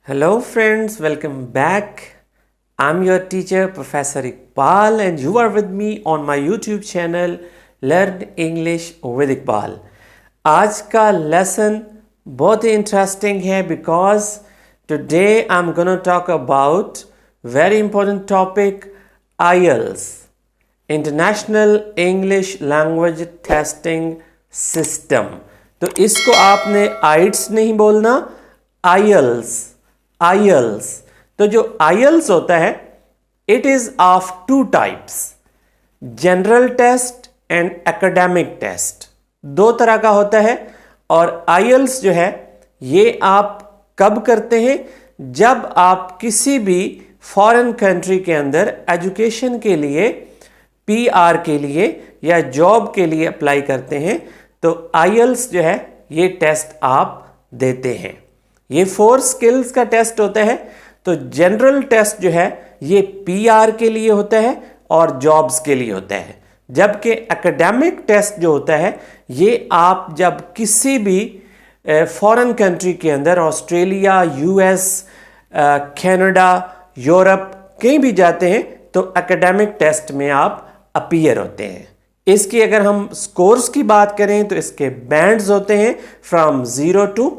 Hello friends, welcome back. I'm your teacher Professor Iqbal and you are with me on my YouTube channel Learn English with Iqbal. आज का lesson बहुत ही interesting है because today I'm gonna talk about very important topic IELTS, International English Language Testing System. तो इसको आपने IELTS नहीं बोलना, IELTS। तो जो IELTS होता है it is of two types, general test and academic test. दो तरह का होता है। और IELTS जो है ये आप कब करते हैं? जब आप किसी भी फॉरेन कंट्री के अंदर एजुकेशन के लिए, PR के लिए या जॉब के लिए अप्लाई करते हैं तो IELTS जो है ये टेस्ट आप देते हैं। ये 4 स्किल्स का टेस्ट होता है। तो जनरल टेस्ट जो है ये PR के लिए होता है और जॉब्स के लिए होता है, जबकि एकेडमिक टेस्ट जो होता है ये आप जब किसी भी फॉरेन कंट्री के अंदर, ऑस्ट्रेलिया, US, कनाडा, यूरोप कहीं भी जाते हैं तो एकेडमिक टेस्ट में आप अपीयर होते हैं। इसकी अगर हम स्कोर्स की बात करें तो इसके बैंड्स होते हैं फ्रॉम 0 to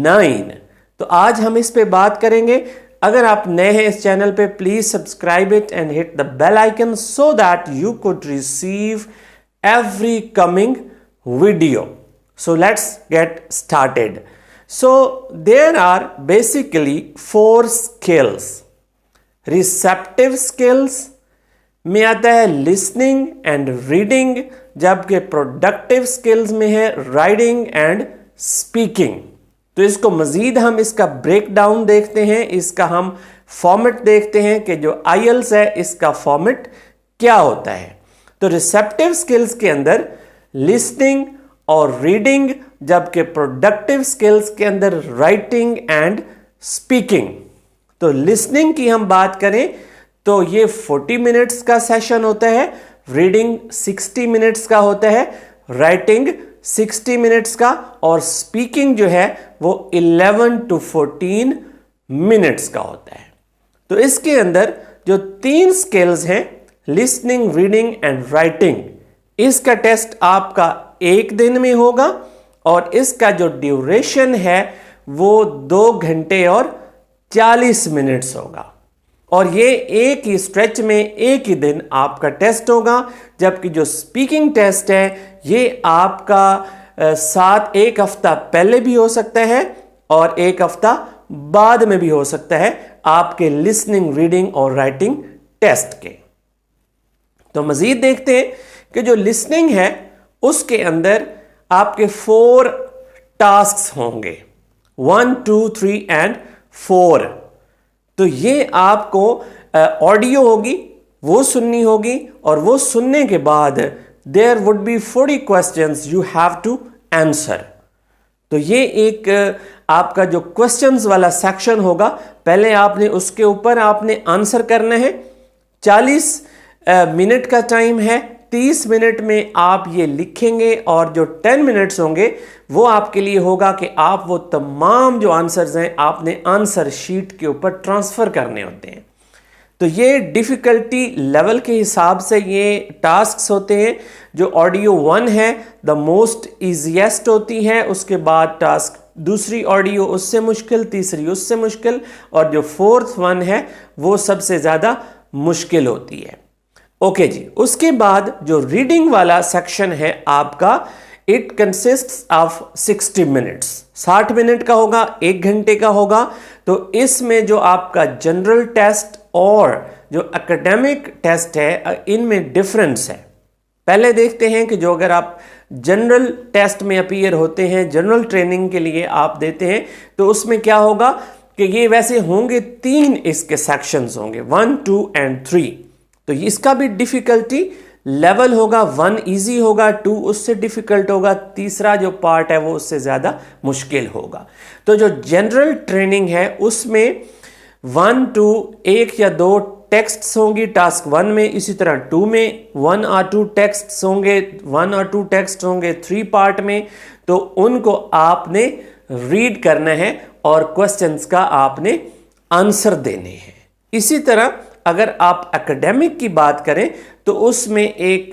9। तो आज हम इस पे बात करेंगे। अगर आप नए हैं इस चैनल पे please subscribe it and hit the bell icon so that you could receive every coming video. So let's get started. So there are basically 4 skills. Receptive skills में आता है लिसनिंग एंड रीडिंग, जबकि productive skills में है writing and speaking. तो इसको मजीद हम इसका ब्रेक डाउन देखते हैं, इसका हम फॉर्मेट देखते हैं कि जो IELTS है इसका फॉर्मेट क्या होता है। तो रिसेप्टिव स्किल्स के अंदर लिसनिंग और रीडिंग, जबकि प्रोडक्टिव स्किल्स के अंदर राइटिंग एंड स्पीकिंग। तो लिसनिंग की हम बात करें तो ये 40 मिनट्स का सेशन होता है, रीडिंग 60 मिनट्स का होता है, राइटिंग 60 मिनट्स का, और स्पीकिंग जो है वो 11 to 14 मिनट्स का होता है। तो इसके अंदर जो 3 स्किल्स हैं, लिसनिंग, रीडिंग एंड राइटिंग, इसका टेस्ट आपका 1 दिन में होगा और इसका जो ड्यूरेशन है वो 2 घंटे और 40 मिनट्स होगा। और ये एक ही स्ट्रेच में एक ही दिन आपका टेस्ट होगा, जबकि जो स्पीकिंग टेस्ट है ये आपका साथ 1 हफ्ता पहले भी हो सकता है और 1 हफ्ता बाद में भी हो सकता है आपके लिसनिंग, रीडिंग और राइटिंग टेस्ट के। तो मजीद देखते हैं कि जो लिसनिंग है उसके अंदर आपके 4 टास्क होंगे, 1, 2, 3 एंड 4। तो ये आपको ऑडियो होगी वो सुननी होगी और वो सुनने के बाद there would be 40 questions you have to answer. तो ये एक आपका जो क्वेश्चंस वाला सेक्शन होगा, पहले आपने उसके ऊपर आपने आंसर करना है। 40 मिनट का टाइम है, 30 मिनट में आप ये लिखेंगे और जो 10 मिनट्स होंगे वो आपके लिए होगा कि आप वो तमाम जो आंसर्स हैं आपने आंसर शीट के ऊपर ट्रांसफ़र करने होते हैं। तो ये डिफ़िकल्टी लेवल के हिसाब से ये टास्क्स होते हैं। जो ऑडियो 1 है द मोस्ट ईजीएस्ट होती है, उसके बाद टास्क दूसरी ऑडियो उससे मुश्किल, तीसरी उससे मुश्किल, और जो 4th वन है वो सबसे ज़्यादा मुश्किल होती है। ओके जी, उसके बाद जो रीडिंग वाला सेक्शन है आपका, it consists of 60 minutes, 60 minute का होगा, 1 घंटे का होगा। तो इसमें जो आपका जनरल टेस्ट और जो एकेडमिक टेस्ट है इनमें डिफरेंस है। पहले देखते हैं कि जो अगर आप जनरल टेस्ट में अपीयर होते हैं, जनरल ट्रेनिंग के लिए आप देते हैं, तो उसमें क्या होगा कि ये वैसे होंगे 3 इसके सेक्शंस होंगे, 1, 2 एंड 3। तो इसका भी डिफिकल्टी लेवल होगा, 1 इजी होगा, 2 उससे डिफिकल्ट होगा, तीसरा जो पार्ट है वो उससे ज़्यादा मुश्किल होगा। तो जो जनरल ट्रेनिंग है उसमें 1, 2, 1 या 2 टेक्स्ट्स होंगी टास्क 1 में, इसी तरह 2 में 1 और 2 टेक्स्ट्स होंगे, 1 और 2 टेक्स्ट होंगे 3 पार्ट में। तो उनको आपने रीड करना है और क्वेश्चंस का आपने आंसर देने हैं। इसी तरह अगर आप एकेडमिक की बात करें तो उसमें एक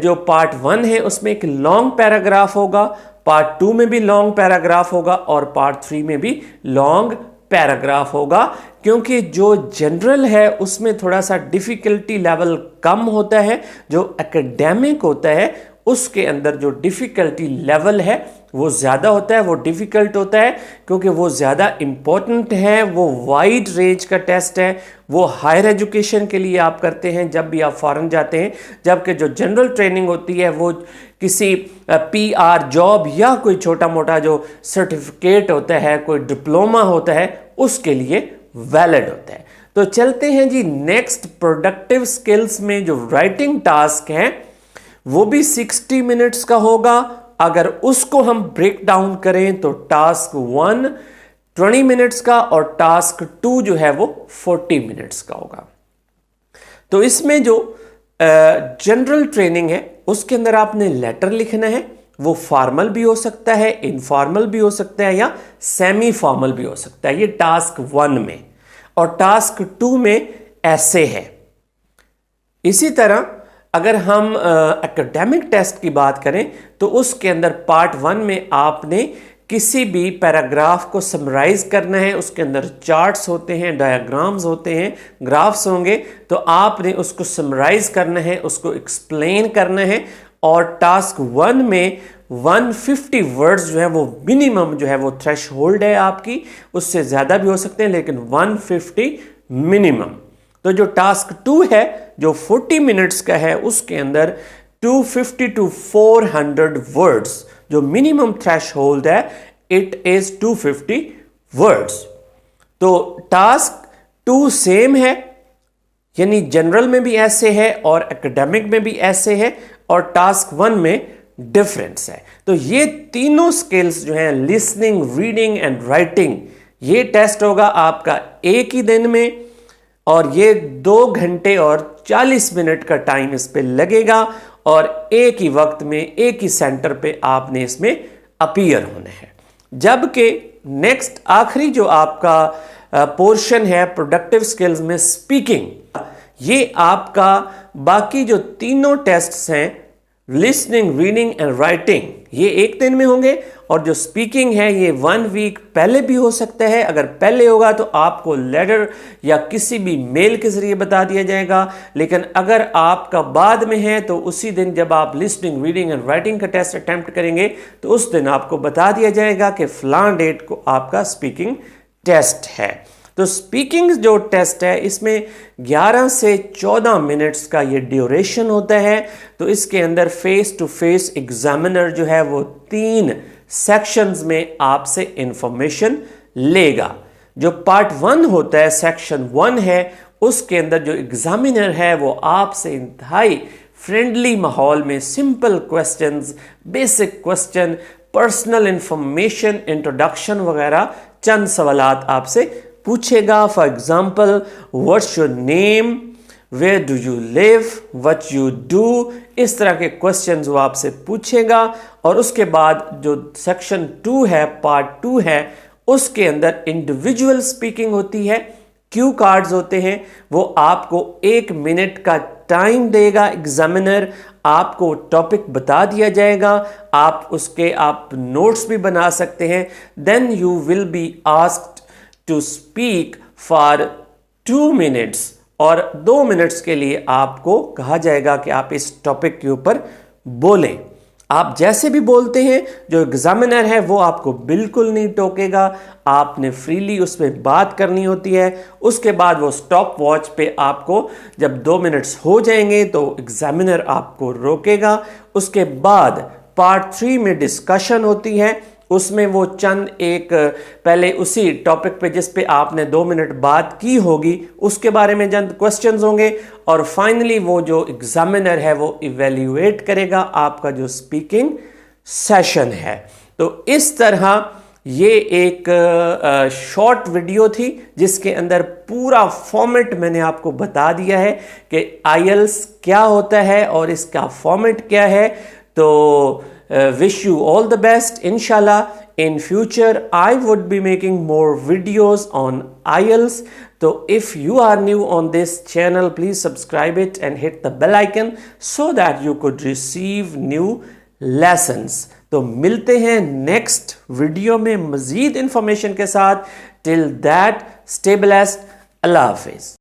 जो पार्ट 1 है उसमें एक लॉन्ग पैराग्राफ होगा, पार्ट 2 में भी लॉन्ग पैराग्राफ होगा और पार्ट 3 में भी लॉन्ग पैराग्राफ होगा, क्योंकि जो जनरल है उसमें थोड़ा सा डिफिकल्टी लेवल कम होता है, जो एकेडमिक होता है उसके अंदर जो डिफिकल्टी लेवल है वो ज़्यादा होता है, वो डिफ़िकल्ट होता है क्योंकि वो ज़्यादा इम्पोर्टेंट है, वो वाइड रेंज का टेस्ट है, वो हायर एजुकेशन के लिए आप करते हैं जब भी आप फॉरेन जाते हैं, जबकि जो जनरल ट्रेनिंग होती है वो किसी PR जॉब या कोई छोटा मोटा जो सर्टिफिकेट होता है, कोई डिप्लोमा होता है, उसके लिए वैलिड होता है। तो चलते हैं जी नेक्स्ट, प्रोडक्टिव स्किल्स में जो राइटिंग टास्क है वो भी 60 मिनट्स का होगा। अगर उसको हम ब्रेक डाउन करें तो टास्क 1 20 मिनट्स का और टास्क 2 जो है वो 40 मिनट्स का होगा। तो इसमें जो जनरल ट्रेनिंग है उसके अंदर आपने लेटर लिखना है, वो फॉर्मल भी हो सकता है, इनफॉर्मल भी हो सकता है या सेमी फॉर्मल भी हो सकता है, ये टास्क 1 में। और टास्क 2 में ऐसे है। इसी तरह अगर हम एकेडमिक टेस्ट की बात करें तो उसके अंदर पार्ट 1 में आपने किसी भी पैराग्राफ को समराइज करना है, उसके अंदर चार्ट्स होते हैं, डायग्राम्स होते हैं, ग्राफ्स होंगे, तो आपने उसको समराइज करना है, उसको एक्सप्लेन करना है। और टास्क 1 में 150 वर्ड्स जो है वो मिनिमम जो है वो थ्रेश होल्ड है आपकी, उससे ज़्यादा भी हो सकते हैं लेकिन 150 मिनिमम। तो जो टास्क 2 है जो 40 मिनट्स का है उसके अंदर 250 to 400 वर्ड्स जो मिनिमम थ्रेश होल्ड है, इट इज 250 वर्ड्स। तो टास्क 2 सेम है, यानी जनरल में भी ऐसे है और एकेडमिक में भी ऐसे है, और टास्क 1 में डिफरेंस है। तो ये तीनों स्किल्स जो हैं लिसनिंग, रीडिंग एंड राइटिंग, ये टेस्ट होगा आपका एक ही दिन में, और ये 2 घंटे और 40 मिनट का टाइम इस पे लगेगा और एक ही वक्त में एक ही सेंटर पे आपने इसमें अपीयर होना है। जबकि नेक्स्ट आखिरी जो आपका पोर्शन है प्रोडक्टिव स्किल्स में स्पीकिंग, ये आपका बाकी जो तीनों टेस्ट्स हैं लिसनिंग, रीडिंग एंड राइटिंग, ये एक दिन में होंगे, और जो स्पीकिंग है ये 1 वीक पहले भी हो सकता है। अगर पहले होगा तो आपको लेटर या किसी भी मेल के जरिए बता दिया जाएगा, लेकिन अगर आपका बाद में है तो उसी दिन जब आप लिसनिंग, रीडिंग एंड राइटिंग का टेस्ट अटेम्प्ट करेंगे तो उस दिन आपको बता दिया जाएगा कि फलां डेट को आपका स्पीकिंग टेस्ट है। तो स्पीकिंग जो टेस्ट है इसमें 11 से 14 मिनट्स का ये ड्यूरेशन होता है। तो इसके अंदर फेस टू फेस एग्जामिनर जो है वो 3 सेक्शंस में आपसे इंफॉर्मेशन लेगा। जो पार्ट 1 होता है, सेक्शन 1 है, उसके अंदर जो एग्जामिनर है वो आपसे इंतहाई फ्रेंडली माहौल में simple questions, basic question, personal information, introduction वगैरह चंद सवालात आपसे पूछेगा। For example, what's your name, where do you live, what you do, इस तरह के क्वेश्चंस वो आपसे पूछेगा। और उसके बाद जो सेक्शन 2 है, पार्ट 2 है, उसके अंदर इंडिविजुअल स्पीकिंग होती है, क्यू कार्ड्स होते हैं, वो आपको 1 मिनट का टाइम देगा एग्जामिनर, आपको टॉपिक बता दिया जाएगा, आप उसके आप नोट्स भी बना सकते हैं। Then you will be asked to speak for 2 minutes, और 2 मिनट्स के लिए आपको कहा जाएगा कि आप इस टॉपिक के ऊपर बोलें। आप जैसे भी बोलते हैं, जो एग्जामिनर है वो आपको बिल्कुल नहीं टोकेगा, आपने फ्रीली उसमें बात करनी होती है। उसके बाद वो स्टॉप वॉच पे आपको जब 2 मिनट्स हो जाएंगे तो एग्जामिनर आपको रोकेगा। उसके बाद पार्ट 3 में डिस्कशन होती है, उसमें वो चंद एक पहले उसी टॉपिक पे जिस पे आपने 2 मिनट बात की होगी उसके बारे में चंद क्वेश्चंस होंगे, और फाइनली वो जो एग्जामिनर है वो इवेल्युएट करेगा आपका जो स्पीकिंग सेशन है। तो इस तरह ये एक शॉर्ट वीडियो थी जिसके अंदर पूरा फॉर्मेट मैंने आपको बता दिया है कि आईएलटीएस क्या होता है और इसका फॉर्मेट क्या है। तो wish you all the best. इंशाल्लाह In future, I would be making more videos on IELTS. So if you are new on this channel, please subscribe it and hit the bell icon so that you could receive new lessons. तो मिलते हैं next video में मजीद information के साथ. Till that, stay blessed. Allah Hafiz.